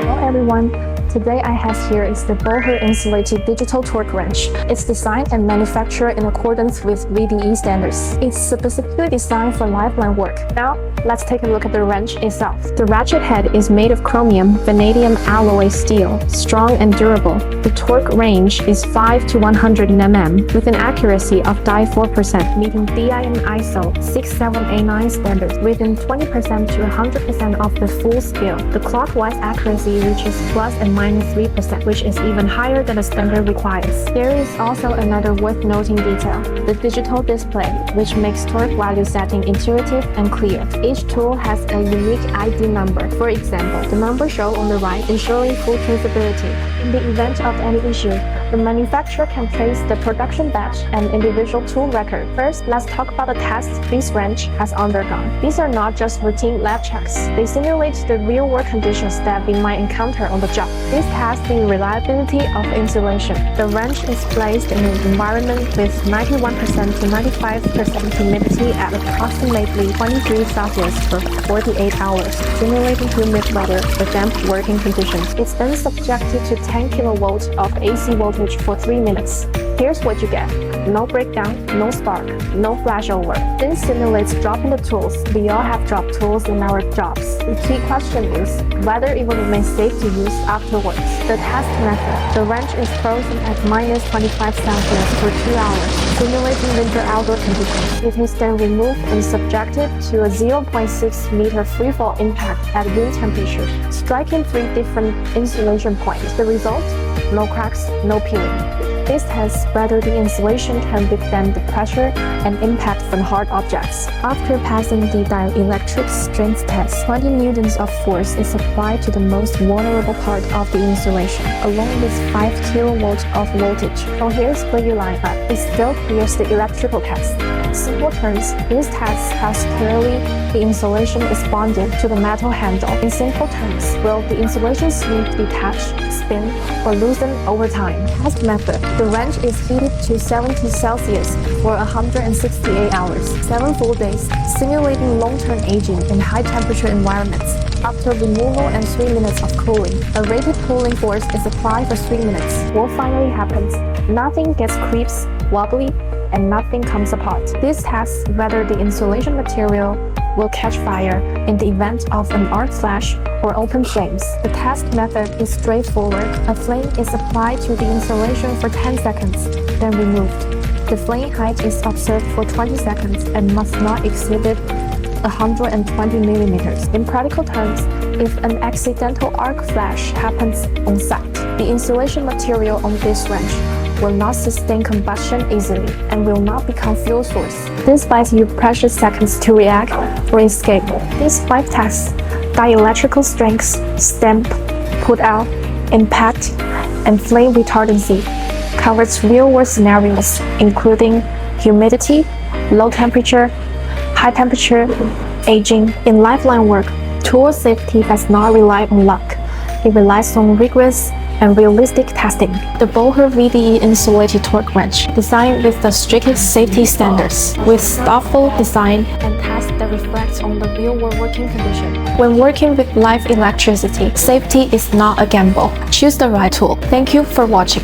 Hello everyone, today I have here is the BOOHER Insulated Digital Torque Wrench. It's designed and manufactured in accordance with VDE standards. It's specifically designed for lifeline work. Now, let's take a look at the wrench itself. The ratchet head is made of chromium vanadium alloy steel, strong and durable. The torque range is 5 to 100 Nm with an accuracy of 4%, meeting DI and ISO 6789 standards within 20% to 100% of the full scale. The clockwise accuracy reaches plus and minus 3%, which is even higher than the standard requires. There is also another worth noting detail, the digital display, which makes torque value setting intuitive and clear. Each tool has a unique ID number. For example, the number shown on the right ensuring full traceability. In the event of any issue, the manufacturer can trace the production batch and individual tool record. First, let's talk about the tests this wrench has undergone. These are not just routine lab checks. They simulate the real-world conditions that we might encounter on the job. These test the reliability of insulation. The wrench is placed in an environment with 91% to 95% humidity at approximately 23 Celsius for 48 hours, simulating humid weather with damp working conditions. It's then subjected to 10 kV of AC voltage for 3 minutes. Here's what you get. No breakdown, no spark, no flashover. This simulates dropping the tools. We all have dropped tools in our jobs. The key question is whether it will remain safe to use afterwards. The test method. The wrench is frozen at minus 25 Celsius for 2 hours, simulating winter outdoor conditions. It is then removed and subjected to a 0.6 meter freefall impact at room temperature, striking 3 different insulation points. The result? No cracks, no peeling. This tests whether the insulation can withstand the pressure and impact from hard objects. After passing the dielectric strength test, 20 newtons of force is applied to the most vulnerable part of the insulation, along with 5 kV of voltage. So here's where you line up. It still clears the electrical test. In simple terms, this test tests clearly the insulation is bonded to the metal handle. In simple terms, will the insulation sleeve detach, spin, or loosen over time? Test method. The wrench is heated to 70 Celsius for 168 hours, 7 full days, simulating long-term aging in high-temperature environments. After removal and 3 minutes of cooling, a rated cooling force is applied for 3 minutes. What finally happens? Nothing gets creeps, wobbly, and nothing comes apart. This tests whether the insulation material will catch fire in the event of an arc flash or open flames. The test method is straightforward. A flame is applied to the insulation for 10 seconds, then removed. The flame height is observed for 20 seconds and must not exceed 120 millimeters. In practical terms, if an accidental arc flash happens on site, the insulation material on this wrench will not sustain combustion easily and will not become fuel source. This buys you precious seconds to react or escape. These 5 tests, dielectrical strengths, stamp, put out, impact, and flame retardancy, covers real-world scenarios including humidity, low temperature, high temperature, aging. In lifeline work, tool safety does not rely on luck. It relies on rigorous and realistic testing. The BOOHER VDE Insulated Torque Wrench, designed with the strictest safety standards, with thoughtful design and tests that reflects on the real-world working condition. When working with live electricity, safety is not a gamble. Choose the right tool. Thank you for watching.